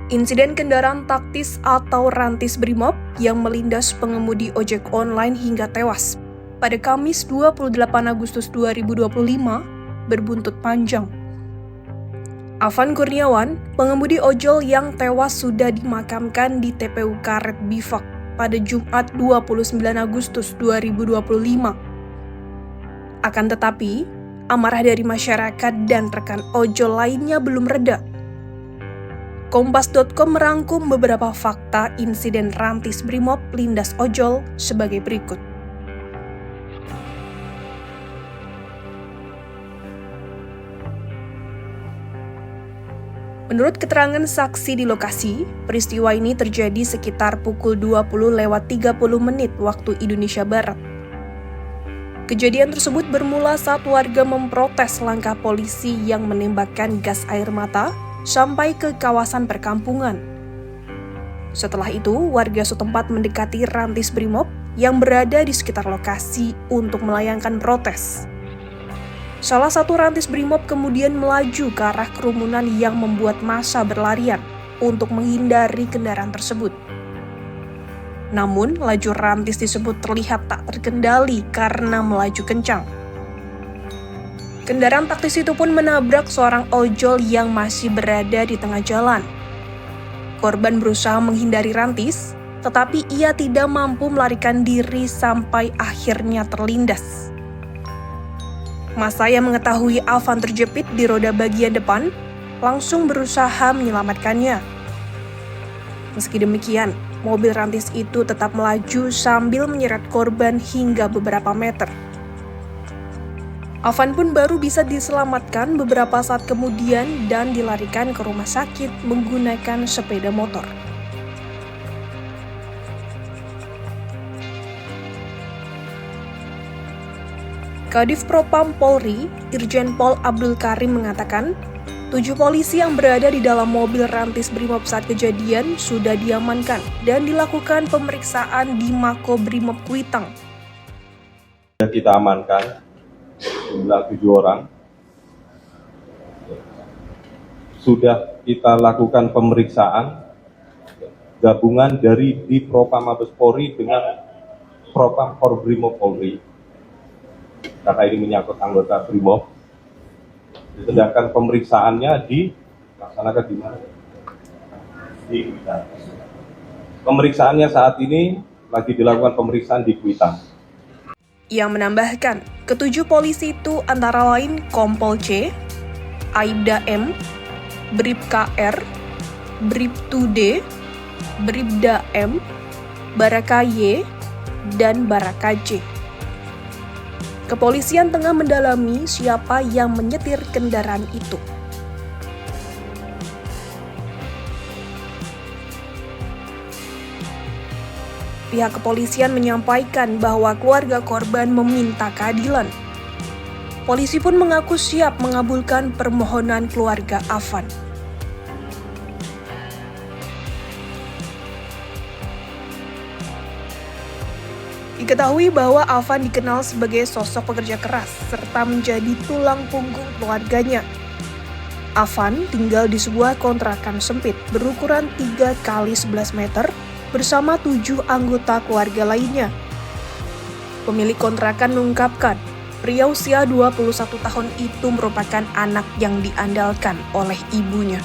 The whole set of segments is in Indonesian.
Insiden kendaraan taktis atau rantis Brimob yang melindas pengemudi ojek online hingga tewas pada Kamis 28 Agustus 2025 berbuntut panjang. Afan Kurniawan, pengemudi ojol yang tewas sudah dimakamkan di TPU Karet Bifak pada Jumat 29 Agustus 2025. Akan tetapi, amarah dari masyarakat dan rekan ojol lainnya belum reda. Kompas.com merangkum beberapa fakta insiden rantis Brimob lindas ojol sebagai berikut. Menurut keterangan saksi di lokasi, peristiwa ini terjadi sekitar pukul 20:30 waktu Indonesia Barat. Kejadian tersebut bermula saat warga memprotes langkah polisi yang menembakkan gas air mata sampai ke kawasan perkampungan. Setelah itu, warga setempat mendekati rantis Brimob yang berada di sekitar lokasi untuk melayangkan protes. Salah satu rantis Brimob kemudian melaju ke arah kerumunan yang membuat massa berlarian untuk menghindari kendaraan tersebut. Namun, laju rantis tersebut terlihat tak terkendali karena melaju kencang. Kendaraan taktis itu pun menabrak seorang ojol yang masih berada di tengah jalan. Korban berusaha menghindari rantis, tetapi ia tidak mampu melarikan diri sampai akhirnya terlindas. Massa yang mengetahui Afan terjepit di roda bagian depan langsung berusaha menyelamatkannya. Meski demikian, mobil rantis itu tetap melaju sambil menyeret korban hingga beberapa meter. Afan pun baru bisa diselamatkan beberapa saat kemudian dan dilarikan ke rumah sakit menggunakan sepeda motor. Kadif Propam Polri, Irjen Pol Abdul Karim mengatakan, 7 polisi yang berada di dalam mobil rantis Brimob saat kejadian sudah diamankan dan dilakukan pemeriksaan di Mako Brimob Kuitang. Kita amankan jumlah 7 orang. Sudah kita lakukan pemeriksaan gabungan dari di Propam Mabes Polri dengan Propam Brimob Polri. Karena ini menyangkut anggota Brimob. Sedangkan pemeriksaannya dilaksanakan di mana? Di Kuitang. Pemeriksaannya saat ini lagi dilakukan pemeriksaan di Kuitang. Ia menambahkan, ketujuh polisi itu antara lain Kompol C, Aibda M, Bribka R, Bribtu D, Bribda M, Baraka Y, dan Baraka J. Kepolisian tengah mendalami siapa yang menyetir kendaraan itu. Pihak kepolisian menyampaikan bahwa keluarga korban meminta keadilan. Polisi pun mengaku siap mengabulkan permohonan keluarga Afan. Diketahui bahwa Afan dikenal sebagai sosok pekerja keras serta menjadi tulang punggung keluarganya. Afan tinggal di sebuah kontrakan sempit berukuran 3x11 meter bersama 7 anggota keluarga lainnya. Pemilik kontrakan mengungkapkan, pria usia 21 tahun itu merupakan anak yang diandalkan oleh ibunya.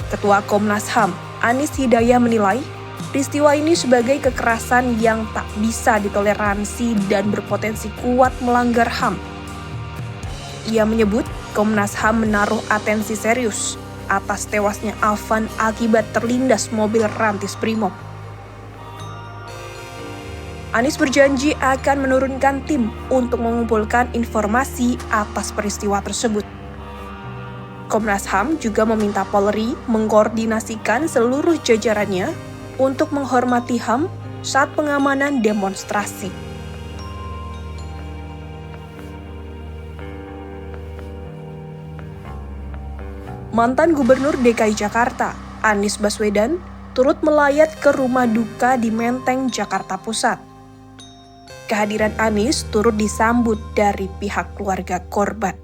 Ketua Komnas HAM, Anis Hidayah menilai, peristiwa ini sebagai kekerasan yang tak bisa ditoleransi dan berpotensi kuat melanggar HAM. Ia menyebut Komnas HAM menaruh atensi serius atas tewasnya Afan akibat terlindas mobil rantis Brimob. Anis berjanji akan menurunkan tim untuk mengumpulkan informasi atas peristiwa tersebut. Komnas HAM juga meminta Polri mengkoordinasikan seluruh jajarannya untuk menghormati HAM saat pengamanan demonstrasi. Mantan Gubernur DKI Jakarta, Anies Baswedan, turut melayat ke rumah duka di Menteng, Jakarta Pusat. kehadiran Anies turut disambut dari pihak keluarga korban.